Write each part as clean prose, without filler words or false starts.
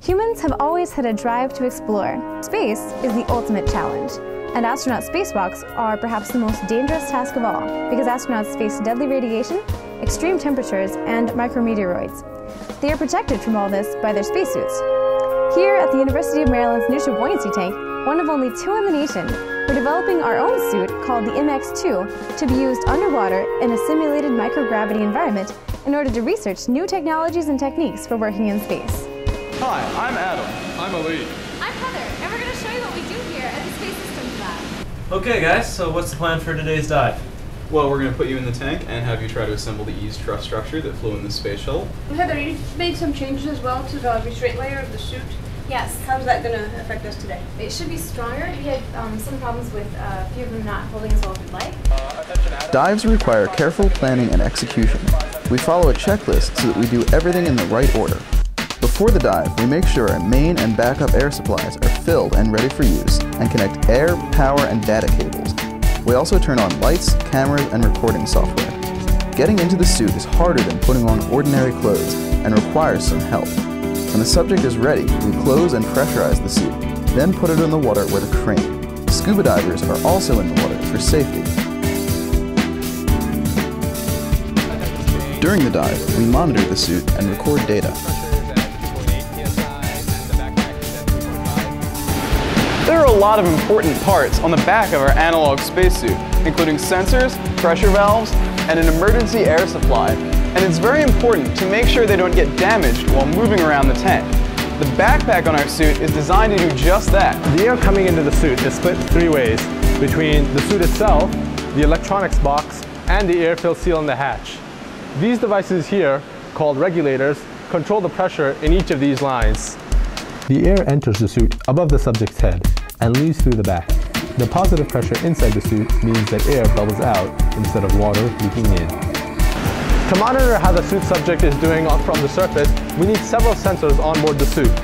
Humans have always had a drive to explore. Space is the ultimate challenge, and astronaut spacewalks are perhaps the most dangerous task of all, because astronauts face deadly radiation, extreme temperatures, and micrometeoroids. They are protected from all this by their spacesuits. Here at the University of Maryland's neutral buoyancy tank, one of only 2 in the nation, we're developing our own suit called the MX-2 to be used underwater in a simulated microgravity environment in order to research new technologies and techniques for working in space. Hi, I'm Adam. I'm Ali. I'm Heather, and we're going to show you what we do here at the Space Systems Lab. Okay guys, so what's the plan for today's dive? Well, we're going to put you in the tank and have you try to assemble the ease truss structure that flew in the space shuttle. Heather, you made some changes as well to the restraint layer of the suit. Yes. How's that going to affect us today? It should be stronger. We had some problems with a few of them not holding as well as we'd like. Dives require careful planning and execution. We follow a checklist so that we do everything in the right order. Before the dive, we make sure our main and backup air supplies are filled and ready for use, and connect air, power, and data cables. We also turn on lights, cameras, and recording software. Getting into the suit is harder than putting on ordinary clothes and requires some help. When the subject is ready, we close and pressurize the suit, then put it in the water with a crane. Scuba divers are also in the water for safety. During the dive, we monitor the suit and record data. There are a lot of important parts on the back of our Analogue spacesuit, including sensors, pressure valves, and an emergency air supply. And it's very important to make sure they don't get damaged while moving around the tank. The backpack on our suit is designed to do just that. The air coming into the suit is split 3 ways, between the suit itself, the electronics box, and the air-fill seal in the hatch. These devices here, called regulators, control the pressure in each of these lines. The air enters the suit above the subject's head and leaves through the back. The positive pressure inside the suit means that air bubbles out instead of water leaking in. To monitor how the suit subject is doing from the surface, we need several sensors on board the suit.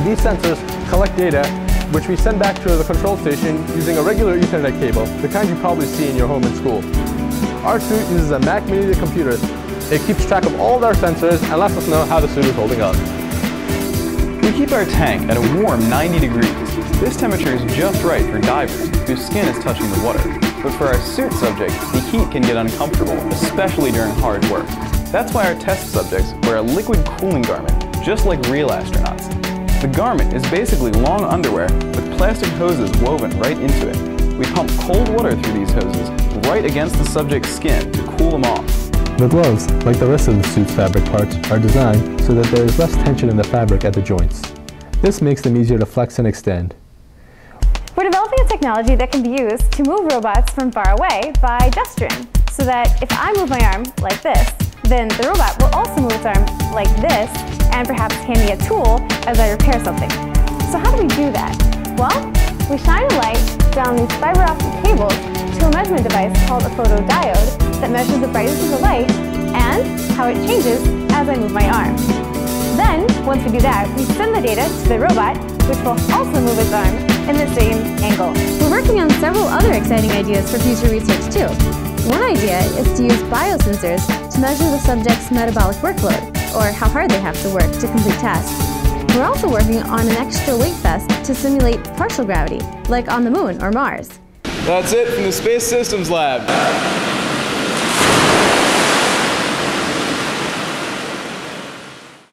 These sensors collect data, which we send back to the control station using a regular Ethernet cable, the kind you probably see in your home and school. Our suit uses a Mac Mini computer. It keeps track of all of our sensors and lets us know how the suit is holding up. We keep our tank at a warm 90 degrees. This temperature is just right for divers whose skin is touching the water. But for our suit subject, the heat can get uncomfortable, especially during hard work. That's why our test subjects wear a liquid cooling garment, just like real astronauts. The garment is basically long underwear with plastic hoses woven right into it. We pump cold water through these hoses right against the subject's skin to cool them off. The gloves, like the rest of the suit's fabric parts, are designed so that there is less tension in the fabric at the joints. This makes them easier to flex and extend. We're developing a technology that can be used to move robots from far away by gesturing, so that if I move my arm like this, then the robot will also move its arm like this and perhaps hand me a tool as I repair something. So how do we do that? Well, we shine a light down these fiber optic cables to a measurement device called a photodiode that measures the brightness of the light and how it changes as I move my arm. Then, once we do that, we send the data to the robot, which will also move its arm in the same angle. We're working on several other exciting ideas for future research too. One idea is to use biosensors to measure the subject's metabolic workload, or how hard they have to work to complete tasks. We're also working on an extra weight vest to simulate partial gravity, like on the Moon or Mars. That's it from the Space Systems Lab.